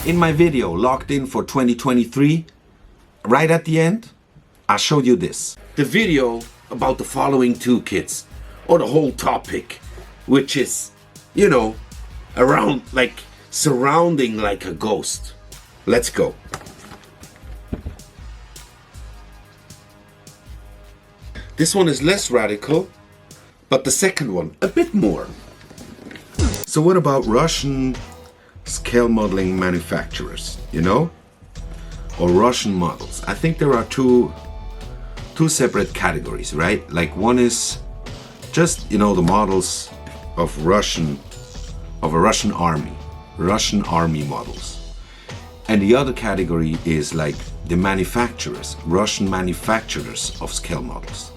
In my video logged in for 2023, right at the end, I showed you this. The video about the following two kids, or the whole topic, which is, you know, around like surrounding like a ghost. Let's go. This one is less radical, but the second one a bit more. So what about Russian scale modeling manufacturers, you know? Or Russian models? I think there are two separate categories, right? Like one is just, you know, the models of a Russian army models. And the other category is like the manufacturers, Russian manufacturers of scale models.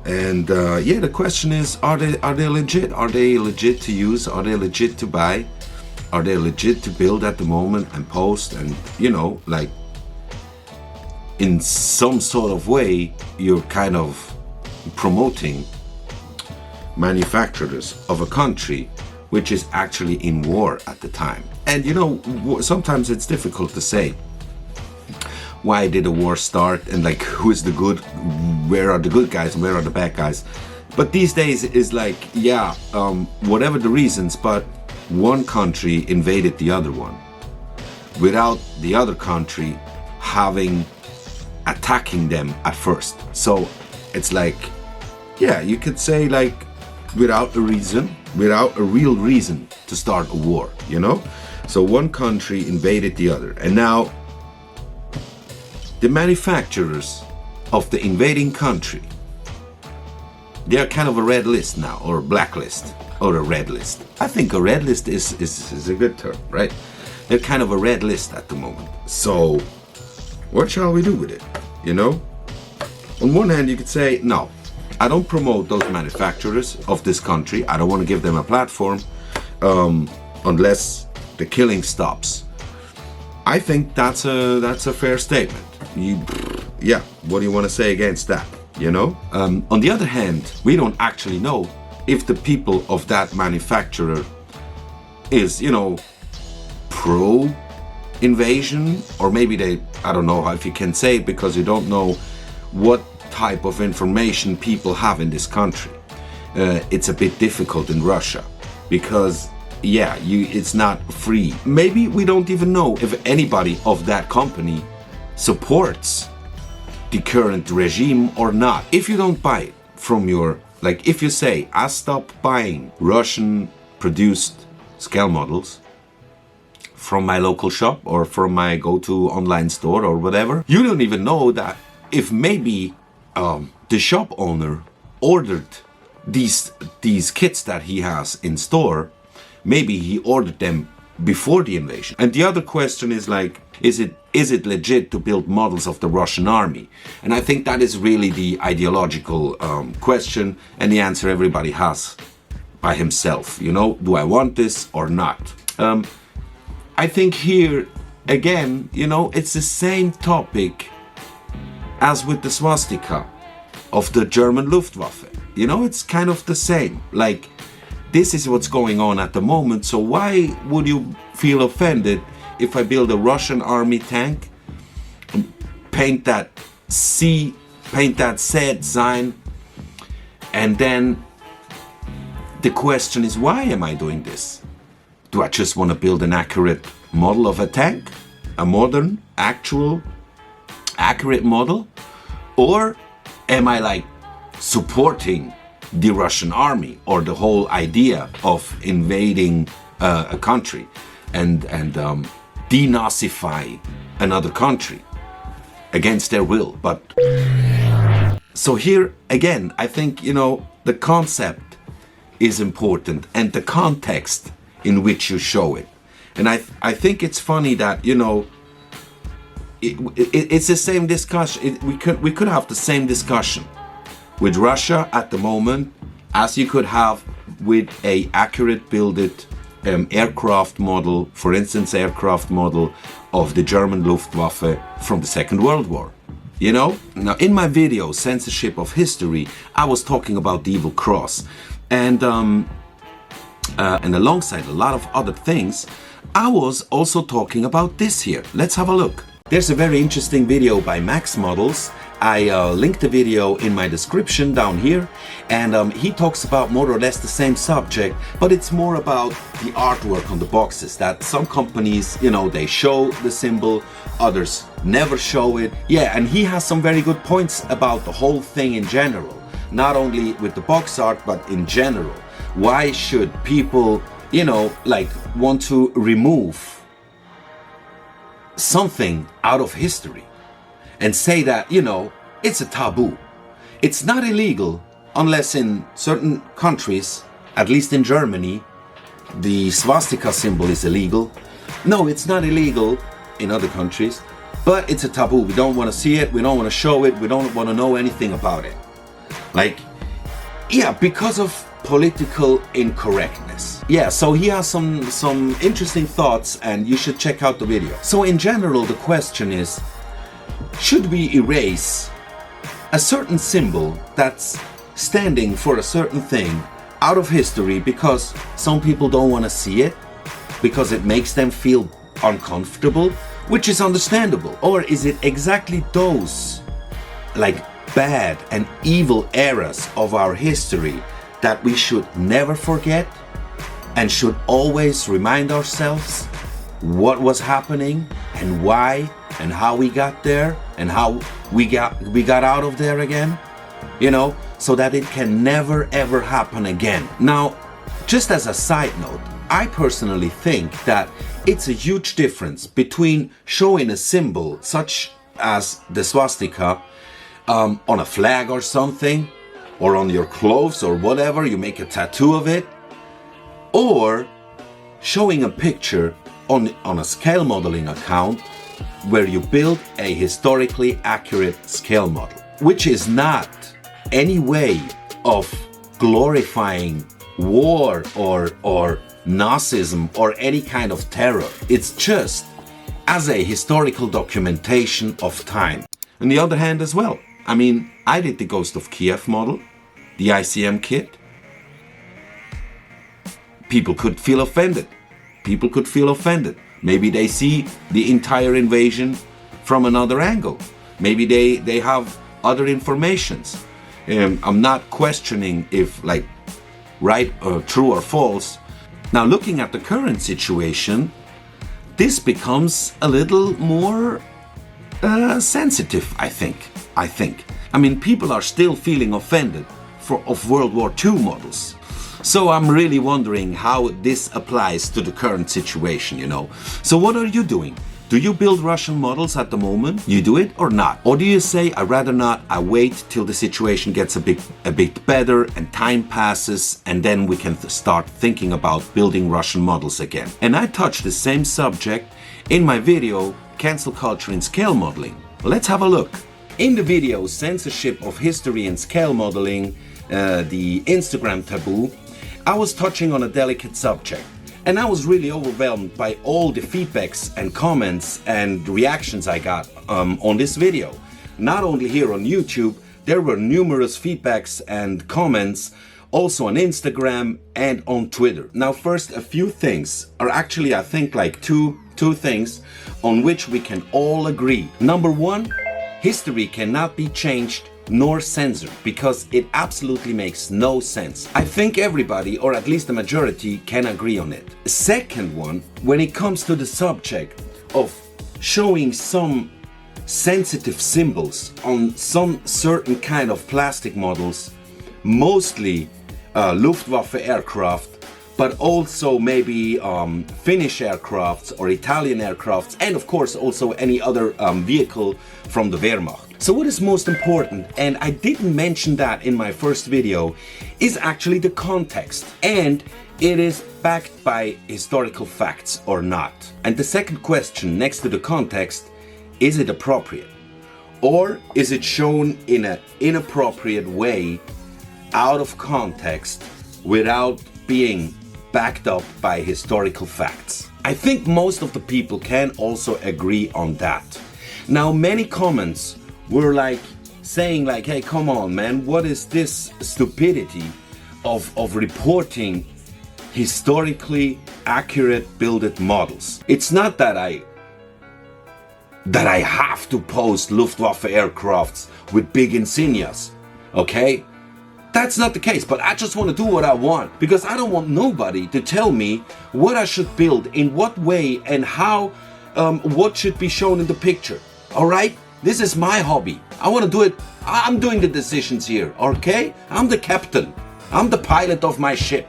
And yeah, the question is, are they legit? Are they legit to use? Are they legit to buy? Are they legit to build at the moment and post? And, you know, like in some sort of way, you're kind of promoting manufacturers of a country which is actually in war at the time. And, you know, sometimes it's difficult to say, why did the war start, and like who is the good, where are the good guys and where are the bad guys? But these days is like, yeah, whatever the reasons, but one country invaded the other one without the other country attacking them at first. So it's like, yeah, you could say like without a real reason to start a war, you know? So one country invaded the other, and now the manufacturers of the invading country, they're kind of a red list now, or a blacklist, or a red list. I think a red list is a good term, right? They're kind of a red list at the moment. So what shall we do with it, you know? On one hand, you could say, no, I don't promote those manufacturers of this country. I don't want to give them a platform unless the killing stops. I think that's a fair statement. Yeah, what do you want to say against that, you know? On the other hand, we don't actually know if the people of that manufacturer is, you know, pro-invasion, or maybe they, I don't know if you can say it because you don't know what type of information people have in this country. It's a bit difficult in Russia because, yeah, it's not free. Maybe we don't even know if anybody of that company supports the current regime or not. If you don't buy it from your, like if you say, I stop buying Russian produced scale models from my local shop or from my go-to online store or whatever, you don't even know that if maybe the shop owner ordered these kits that he has in store, maybe he ordered them before the invasion. And the other question is like, is it legit to build models of the Russian army? And I think that is really the ideological question, and the answer everybody has by himself. You know, do I want this or not? I think here, again, you know, it's the same topic as with the swastika of the German Luftwaffe. You know, it's kind of the same. Like, this is what's going on at the moment, so why would you feel offended if I build a Russian army tank, paint that Z sign, and then the question is, why am I doing this? Do I just want to build an accurate model of a tank? A modern, actual, accurate model? Or am I like supporting the Russian army or the whole idea of invading a country and denazify another country against their will? But so here again, I think, you know, the concept is important and the context in which you show it. And I think it's funny that, you know, it's the same discussion. We could have the same discussion with Russia at the moment as you could have with a accurate built aircraft model, for instance, aircraft model of the German Luftwaffe from the Second World War. You know? Now, in my video, Censorship of History, I was talking about the Evil Cross. And alongside a lot of other things, I was also talking about this here. Let's have a look. There's a very interesting video by Max Models. I linked the video in my description down here, and he talks about more or less the same subject, but it's more about the artwork on the boxes, that some companies, you know, they show the symbol, others never show it. Yeah, and he has some very good points about the whole thing in general, not only with the box art, but in general. Why should people, you know, like want to remove something out of history and say that, you know, it's a taboo? It's not illegal unless in certain countries, at least in Germany, the swastika symbol is illegal. No, it's not illegal in other countries, but it's a taboo. We don't want to see it, we don't want to show it, we don't want to know anything about it. Like, yeah, because of political incorrectness. Yeah, so he has some interesting thoughts, and you should check out the video. So in general, the question is, should we erase a certain symbol that's standing for a certain thing out of history because some people don't want to see it, because it makes them feel uncomfortable, which is understandable? Or is it exactly those like bad and evil eras of our history that we should never forget and should always remind ourselves what was happening and why and how we got there and how we got out of there again, you know, so that it can never ever happen again. Now, just as a side note, I personally think that it's a huge difference between showing a symbol such as the swastika on a flag or something, or on your clothes or whatever, you make a tattoo of it, or showing a picture on a scale modeling account where you build a historically accurate scale model, which is not any way of glorifying war or Nazism or any kind of terror. It's just as a historical documentation of time. On the other hand as well, I mean, I did the Ghost of Kiev model, the ICM kit. People could feel offended. People could feel offended. Maybe they see the entire invasion from another angle. Maybe they have other informations. I'm not questioning if like right or true or false. Now, looking at the current situation, this becomes a little more sensitive, I think. I mean, people are still feeling offended of World War II models. So I'm really wondering how this applies to the current situation, you know. So what are you doing? Do you build Russian models at the moment? You do it or not? Or do you say, I'd rather not, I wait till the situation gets a bit better and time passes, and then we can start thinking about building Russian models again? And I touched the same subject in my video, Cancel Culture in Scale Modeling. Let's have a look. In the video, Censorship of History in Scale Modeling, the Instagram taboo, I was touching on a delicate subject. And I was really overwhelmed by all the feedbacks and comments and reactions I got on this video. Not only here on YouTube, there were numerous feedbacks and comments also on Instagram and on Twitter. Now first, a few things are actually, I think, like two things on which we can all agree. Number one, history cannot be changed nor censored, because it absolutely makes no sense. I think everybody, or at least the majority, can agree on it. Second one, when it comes to the subject of showing some sensitive symbols on some certain kind of plastic models, mostly Luftwaffe aircraft, but also maybe Finnish aircrafts or Italian aircrafts, and of course also any other vehicle from the Wehrmacht. So what is most important, and I didn't mention that in my first video, is actually the context, and it is backed by historical facts or not. And the second question next to the context, is it appropriate? Or is it shown in an inappropriate way, out of context, without being backed up by historical facts? I think most of the people can also agree on that. Now, many comments were like saying like, hey, come on man, what is this stupidity of reporting historically accurate built models. It's not that I have to post Luftwaffe aircrafts with big insignias, okay? That's not the case, but I just want to do what I want, because I don't want nobody to tell me what I should build, in what way, and how, what should be shown in the picture, all right? This is my hobby. I want to do it. I'm doing the decisions here, okay? I'm the captain. I'm the pilot of my ship,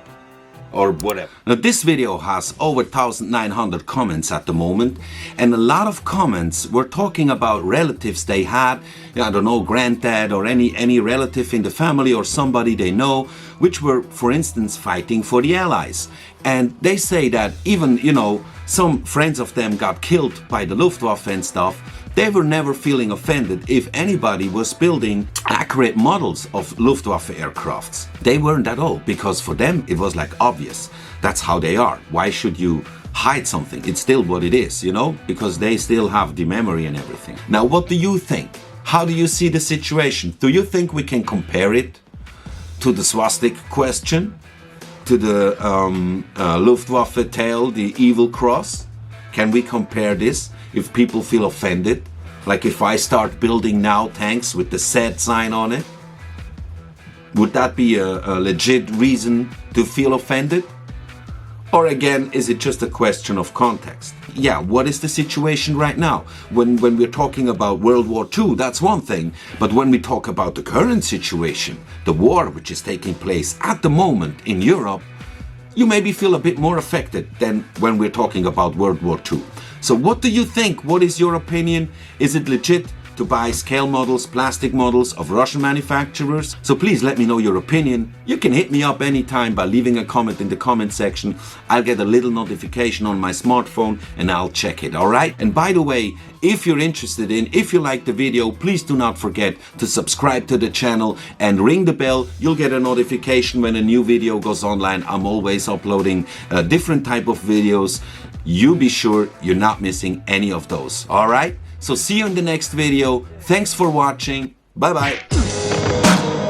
or whatever. Now, this video has over 1,900 comments at the moment, and a lot of comments were talking about relatives they had, I don't know, granddad or any relative in the family or somebody they know, which were, for instance, fighting for the Allies. And they say that even, you know, some friends of them got killed by the Luftwaffe and stuff. They were never feeling offended if anybody was building accurate models of Luftwaffe aircrafts. They weren't at all, because for them it was like obvious. That's how they are. Why should you hide something? It's still what it is, you know, because they still have the memory and everything. Now, what do you think? How do you see the situation? Do you think we can compare it to the swastika question? To the Luftwaffe tail, the evil cross? Can we compare this? If people feel offended, like if I start building now tanks with the Z sign on it, would that be a legit reason to feel offended? Or again, is it just a question of context? Yeah, what is the situation right now? When we're talking about World War II, that's one thing. But when we talk about the current situation, the war which is taking place at the moment in Europe, you maybe feel a bit more affected than when we're talking about World War II. So what do you think? What is your opinion? Is it legit to buy scale models, plastic models of Russian manufacturers? So please let me know your opinion. You can hit me up anytime by leaving a comment in the comment section. I'll get a little notification on my smartphone and I'll check it, all right? And by the way, if you're interested if you like the video, please do not forget to subscribe to the channel and ring the bell. You'll get a notification when a new video goes online. I'm always uploading different type of videos. You be sure you're not missing any of those, all right? So see you in the next video. Thanks for watching. Bye-bye.